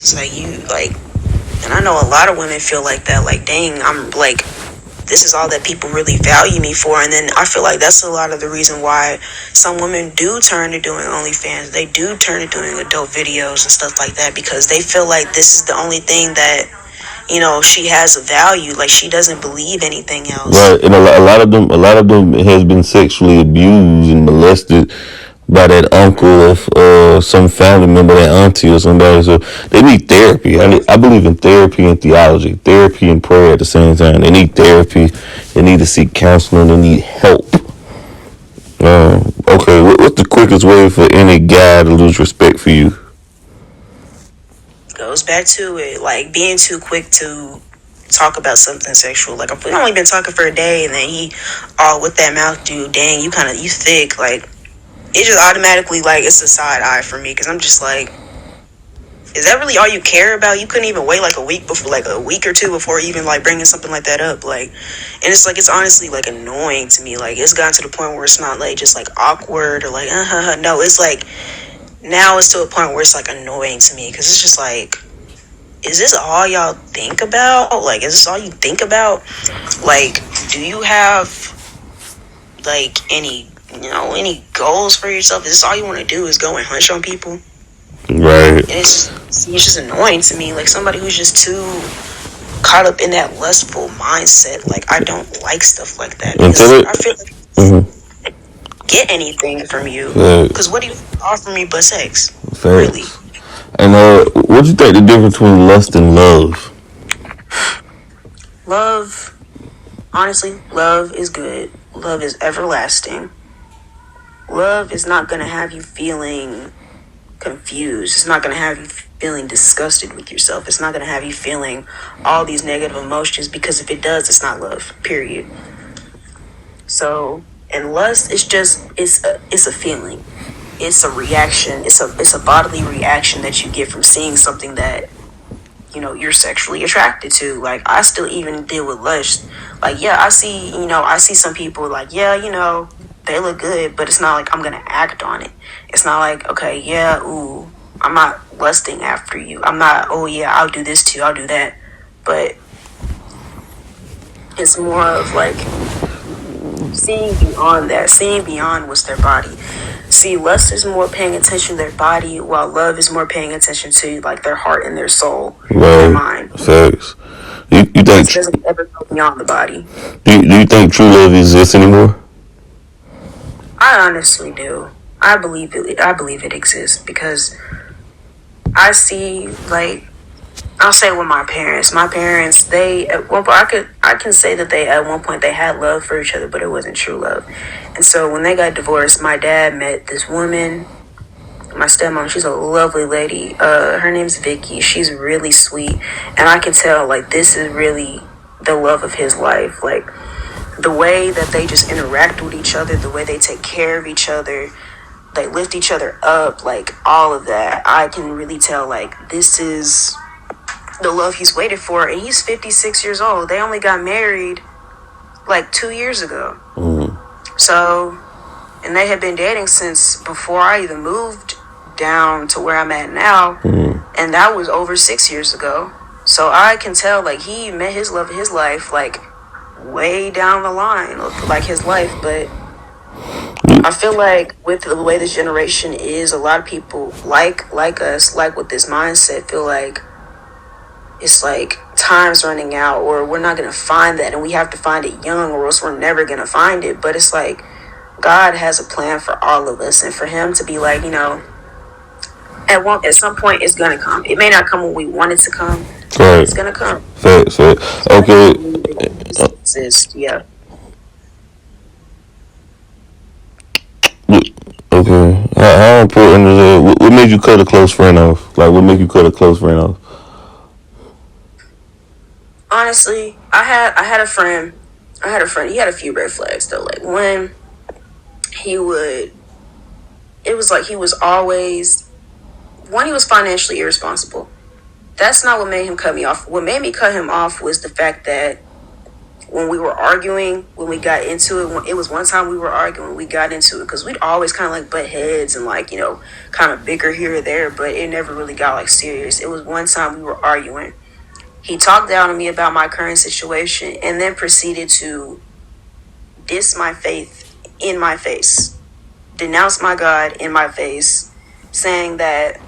It's like you like, and I know a lot of women feel like that. Like, dang, I'm like, this is all that people really value me for. And then I feel like that's a lot of the reason why some women do turn to doing OnlyFans. They do turn to doing adult videos and stuff like that because they feel like this is the only thing that, she has a value. Like, she doesn't believe anything else. Right, and a lot of them has been sexually abused and molested by that uncle of some family member, that auntie or somebody. So they need therapy. I believe in therapy and theology, therapy and prayer at the same time. They need therapy. They need to seek counseling. They need help. Okay, what's the quickest way for any guy to lose respect for you? Goes back to it, like being too quick to talk about something sexual. Like, if we only been talking for a day and then he all with that mouth, dude, dang, you thick. Like, it just automatically, like, it's a side eye for me because I'm just like, is that really all you care about? You couldn't even wait like a week before, like a week or two before even like bringing something like that up. Like, and it's like, it's honestly like annoying to me. Like, it's gotten to the point where it's not like just like awkward or like, no, it's like, now it's to a point where it's like annoying to me because it's just like, is this all y'all think about? Like, is this all you think about? Like, do you have like any goals for yourself? Is this all you want to do is go and hunch on people? Right. And it's just annoying to me. Like, somebody who's just too caught up in that lustful mindset. Like, I don't like stuff like that because I feel like get anything from you. Because what do you offer me but sex? Really? And what do you think the difference between lust and love? Love, honestly, love is good. Love is everlasting. Love is not going to have you feeling confused. It's not going to have you feeling disgusted with yourself. It's not going to have you feeling all these negative emotions because if it does, it's not love, period. So, and lust is just, it's a feeling. It's a reaction. It's a bodily reaction that you get from seeing something that, you're sexually attracted to. Like, I still even deal with lust. Like, yeah, I see some people like, yeah, they look good, but it's not like I'm gonna act on it. It's not like, okay, yeah, ooh, I'm not lusting after you. I'm not, oh yeah, I'll do this too, I'll do that. But it's more of like seeing beyond that, seeing beyond what's their body. See, lust is more paying attention to their body, while love is more paying attention to like their heart and their soul, their mind. Facts. You think it doesn't ever go beyond the body? Do you think true love exists anymore? I honestly do. I believe it exists because I see, like, I'll say with my parents. My parents, they at one point, I can say that they at one point they had love for each other, but it wasn't true love. And so when they got divorced, my dad met this woman. My stepmom, she's a lovely lady. Her name's Vicky. She's really sweet, and I can tell like this is really the love of his life. Like, the way that they just interact with each other, the way they take care of each other, they lift each other up, like all of that. I can really tell like this is the love he's waited for. And he's 56 years old. They only got married like 2 years ago. So, and they had been dating since before I even moved down to where I'm at now. And that was over 6 years ago. So I can tell like he met his love of his life like way down the line of like his life. But I feel like with the way this generation is, a lot of people like us, like with this mindset, feel like it's like time's running out or we're not going to find that and we have to find it young or else we're never going to find it. But it's like God has a plan for all of us, and for him to be like, at some point it's going to come. It may not come when we want it to come. Right. It's going to come. Facts. Okay. Yeah. Okay. How important is it? What made you cut a close friend off? Like, what made you cut a close friend off? Honestly, I had a friend. He had a few red flags though. Like, when it was like he was always, one, he was financially irresponsible. That's not what made him cut me off. What made me cut him off was the fact that when we were arguing, when we got into it, it was one time we were arguing, we got into it because we'd always kind of like butt heads and like, kind of bicker here or there, but it never really got like serious. It was one time we were arguing. He talked down to me about my current situation and then proceeded to diss my faith in my face, denounce my God in my face, saying that,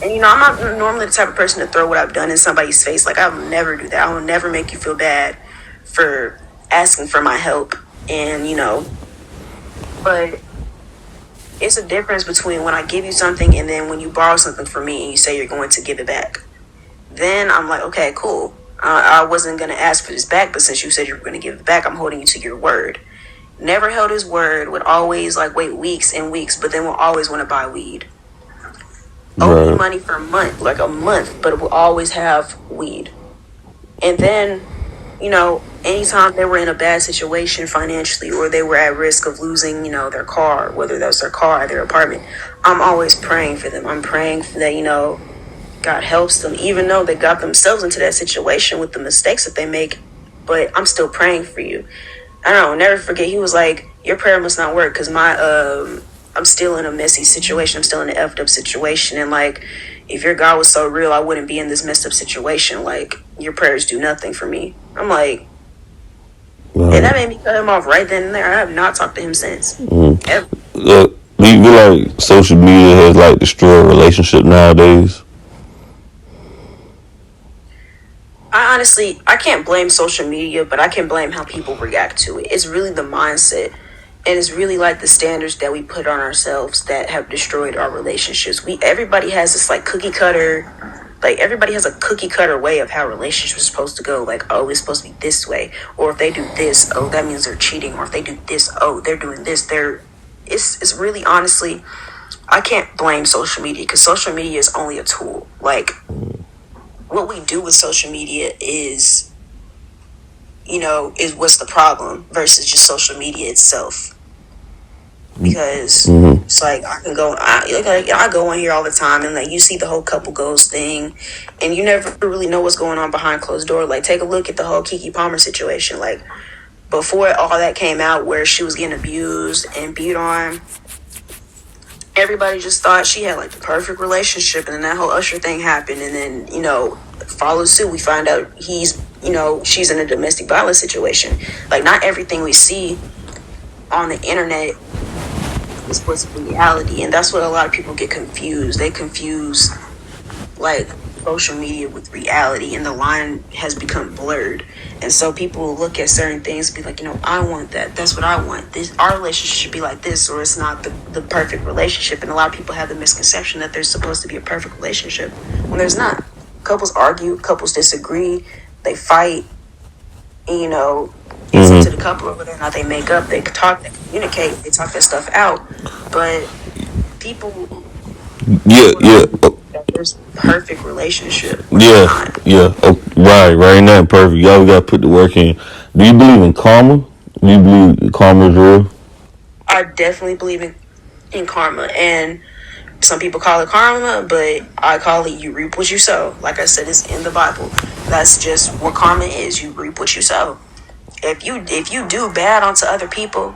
and I'm not normally the type of person to throw what I've done in somebody's face. Like, I will never do that. I will never make you feel bad for asking for my help. And, but it's a difference between when I give you something and then when you borrow something from me and you say you're going to give it back. Then I'm like, okay, cool. I wasn't going to ask for this back, but since you said you were going to give it back, I'm holding you to your word. Never held his word, would always like wait weeks and weeks, but then will always want to buy weed. Owe me money for a month, like a month, but it will always have weed. And then, anytime they were in a bad situation financially or they were at risk of losing, their car, whether that's their car or their apartment, I'm always praying for them. I'm praying that, God helps them, even though they got themselves into that situation with the mistakes that they make. But I'm still praying for you. I don't know, never forget, he was like, your prayer must not work because I'm still in a messy situation. I'm still in an effed up situation. And like, if your God was so real, I wouldn't be in this messed up situation. Like, your prayers do nothing for me. I'm like, and that made me cut him off right then and there. I have not talked to him since. Ever. Do you feel like social media has like destroyed a relationship nowadays? I can't blame social media, but I can blame how people react to it. It's really the mindset. And it's really like the standards that we put on ourselves that have destroyed our relationships. Everybody has this like cookie cutter, like everybody has a cookie cutter way of how relationships are supposed to go. Like, oh, it's supposed to be this way. Or if they do this, oh, that means they're cheating. Or if they do this, oh, they're doing this. It's really, honestly, I can't blame social media because social media is only a tool. Like, what we do with social media is what's the problem versus just social media itself. Because it's like I go on here all the time and like you see the whole couple goals thing and you never really know what's going on behind closed doors. Like, take a look at the whole Keke Palmer situation. Like, before all that came out where she was getting abused and beat on, everybody just thought she had like the perfect relationship, and then that whole Usher thing happened, and then followed suit. We find out she's in a domestic violence situation. Like, not everything we see on the internet is what's reality, and that's what a lot of people get confused. They confuse like social media with reality, and the line has become blurred. And so people will look at certain things and be like, I want that. That's what I want. Our relationship should be like this, or it's not the perfect relationship. And a lot of people have the misconception that there's supposed to be a perfect relationship when there's not. Couples argue, couples disagree, they fight, it's up to the couple whether or not they make up. They talk, they communicate, they talk that stuff out. But people, there's a perfect relationship. Oh, right now, perfect. Y'all got to put the work in. Do you believe in karma? Do you believe karma is real? I definitely believe in karma, and some people call it karma, but I call it you reap what you sow. Like I said, it's in the Bible. That's just what karma is. You reap what you sow. If you do bad onto other people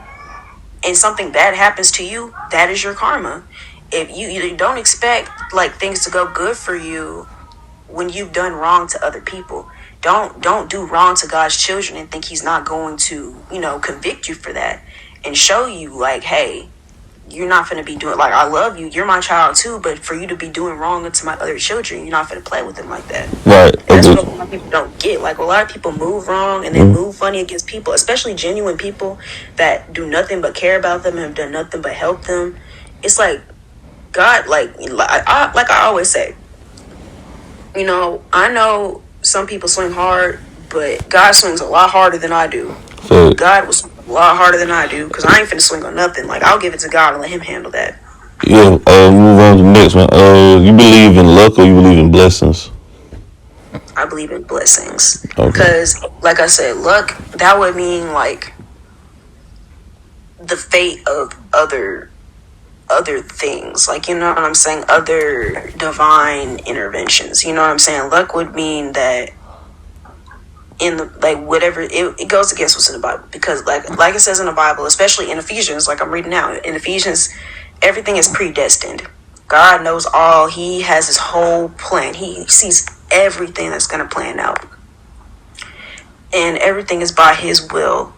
and something bad happens to you, that is your karma. If you don't expect like things to go good for you when you've done wrong to other people. Don't do wrong to God's children and think he's not going to, convict you for that and show you like, hey, you're not going to be doing, like, I love you, you're my child too, but for you to be doing wrong to my other children, you're not going to play with them like that. Right. And that's what a lot of people don't get. Like, a lot of people move wrong and they move funny against people, especially genuine people that do nothing but care about them and have done nothing but help them. It's like, God, like I always say, I know some people swing hard, but God swings a lot harder than I do. God will swing a lot harder than I do, because I ain't finna swing on nothing. Like, I'll give it to God and let him handle that. Yeah, move on to the next one. You believe in luck or you believe in blessings? I believe in blessings. Okay. Because, like I said, luck, that would mean, like, the fate of other things. Like, you know what I'm saying? Other divine interventions. You know what I'm saying? Luck would mean that in the like whatever it goes against what's in the Bible, because like it says in the Bible, especially in Ephesians, like I'm reading now in Ephesians, everything is predestined. God knows all. He has his whole plan. He sees everything that's going to plan out, and everything is by his will.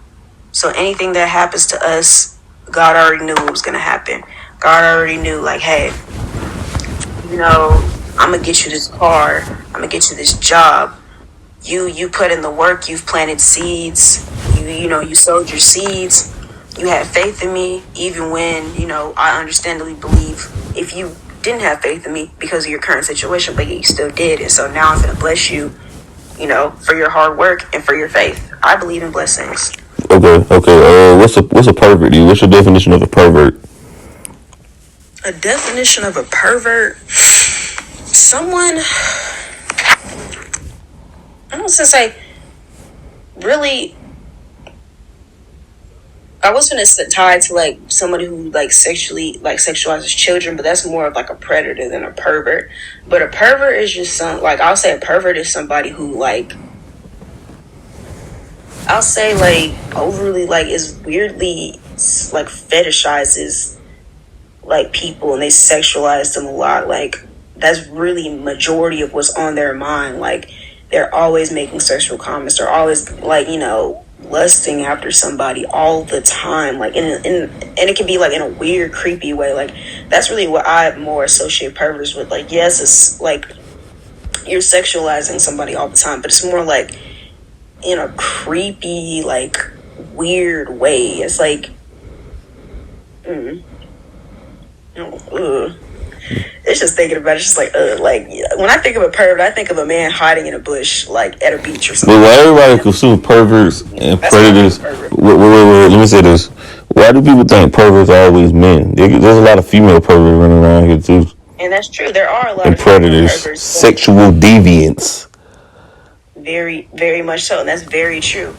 So anything that happens to us, God already knew it was going to happen. God already knew, like, hey, I'm gonna get you this car, I'm gonna get you this job. You put in the work, you've planted seeds, you sowed your seeds, you had faith in me, even when, I understandably believe if you didn't have faith in me because of your current situation, but you still did. And so now I'm gonna bless you, for your hard work and for your faith. I believe in blessings. Okay. What's a pervert? What's your definition of a pervert? A definition of a pervert? Someone, I don't say really. I was gonna tie to like somebody who like sexualizes children, but that's more of like a predator than a pervert. But a pervert is just I'll say a pervert is somebody who I'll say overly is weirdly fetishizes people, and they sexualize them a lot. That's really majority of what's on their mind. They're always making sexual comments. They're always lusting after somebody all the time. And it can be in a weird, creepy way. That's really what I more associate perverts with. Yes, it's you're sexualizing somebody all the time, but it's more in a creepy, weird way. It's it's just thinking about it. It's just when I think of a pervert, I think of a man hiding in a bush, at a beach or something. But why everybody consume perverts and predators? Wait, let me say this. Why do people think perverts are always men? There's a lot of female perverts running around here too. And that's true. There are a lot of predators, perverts, sexual deviants. Very, very much so, and that's very true.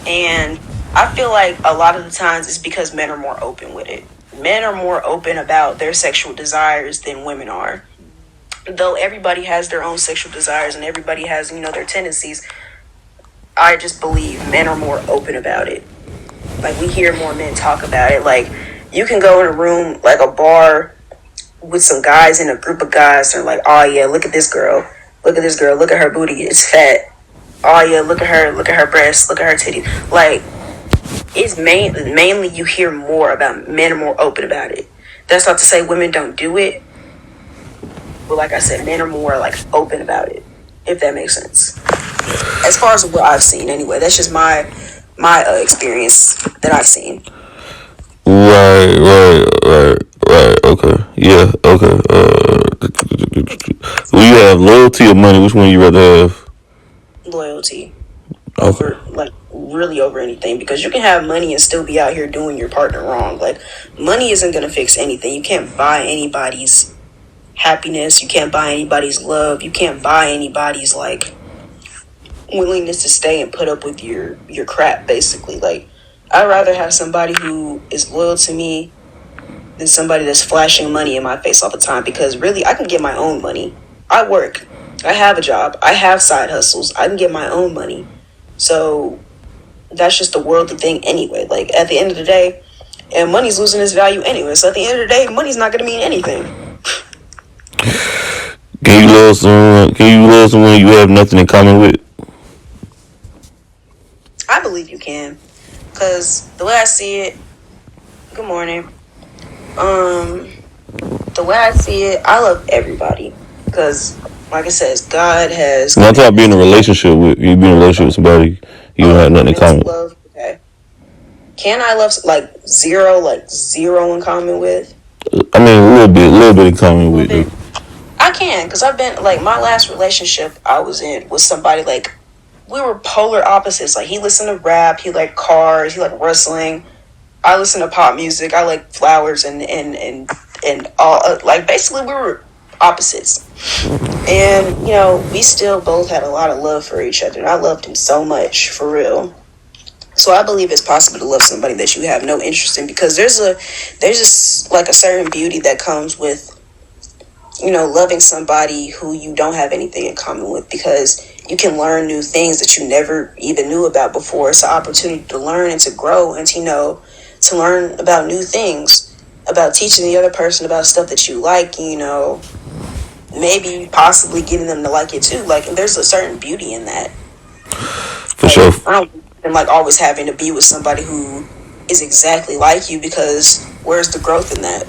And I feel like a lot of the times it's because men are more open with it. Men are more open about their sexual desires than women are. Though everybody has their own sexual desires and everybody has, their tendencies, I just believe men are more open about it. We hear more men talk about it. You can go in a room, a bar with some guys in a group of guys, and oh yeah, look at this girl. Look at this girl. Look at her booty. It's fat. Oh yeah, look at her. Look at her breasts. Look at her titties. It's mainly you hear more about men are more open about it. That's not to say women don't do it, but like I said, men are more open about it, if that makes sense. As far as what I've seen, anyway, that's just my experience that I've seen. Right. Okay. Yeah. Okay. Will you have loyalty or money? Which one you rather have? Loyalty. Over really over anything, because you can have money and still be out here doing your partner wrong. Money isn't going to fix anything. You can't buy anybody's happiness. You can't buy anybody's love. You can't buy anybody's willingness to stay and put up with your crap, basically. I'd rather have somebody who is loyal to me than somebody that's flashing money in my face all the time, because really I can get my own money. I work. I have a job. I have side hustles. I can get my own money. So that's just the worldly thing anyway. At the end of the day, and money's losing its value anyway. So at the end of the day, money's not going to mean anything. Can you love someone you have nothing in common with? I believe you can, because the way I see it, good morning. The way I see it, I love everybody, because like I said, God has. I'm talking about being in a relationship with somebody you don't have nothing in common. Love, okay. Can I love zero in common with? I mean, a little bit in common with you. I can, because I've been my last relationship I was in was somebody we were polar opposites. He listened to rap, he liked cars, he liked wrestling. I listen to pop music. I like flowers and all. Basically, we were opposites. And, we still both had a lot of love for each other. And I loved him so much, for real. So I believe it's possible to love somebody that you have no interest in, because there's just a certain beauty that comes with, loving somebody who you don't have anything in common with, because you can learn new things that you never even knew about before. It's an opportunity to learn and to grow and to, to learn about new things, about teaching the other person about stuff that you like, maybe possibly getting them to like it too. Like, and there's a certain beauty in that. For sure. I don't like always having to be with somebody who is exactly like you, because where's the growth in that?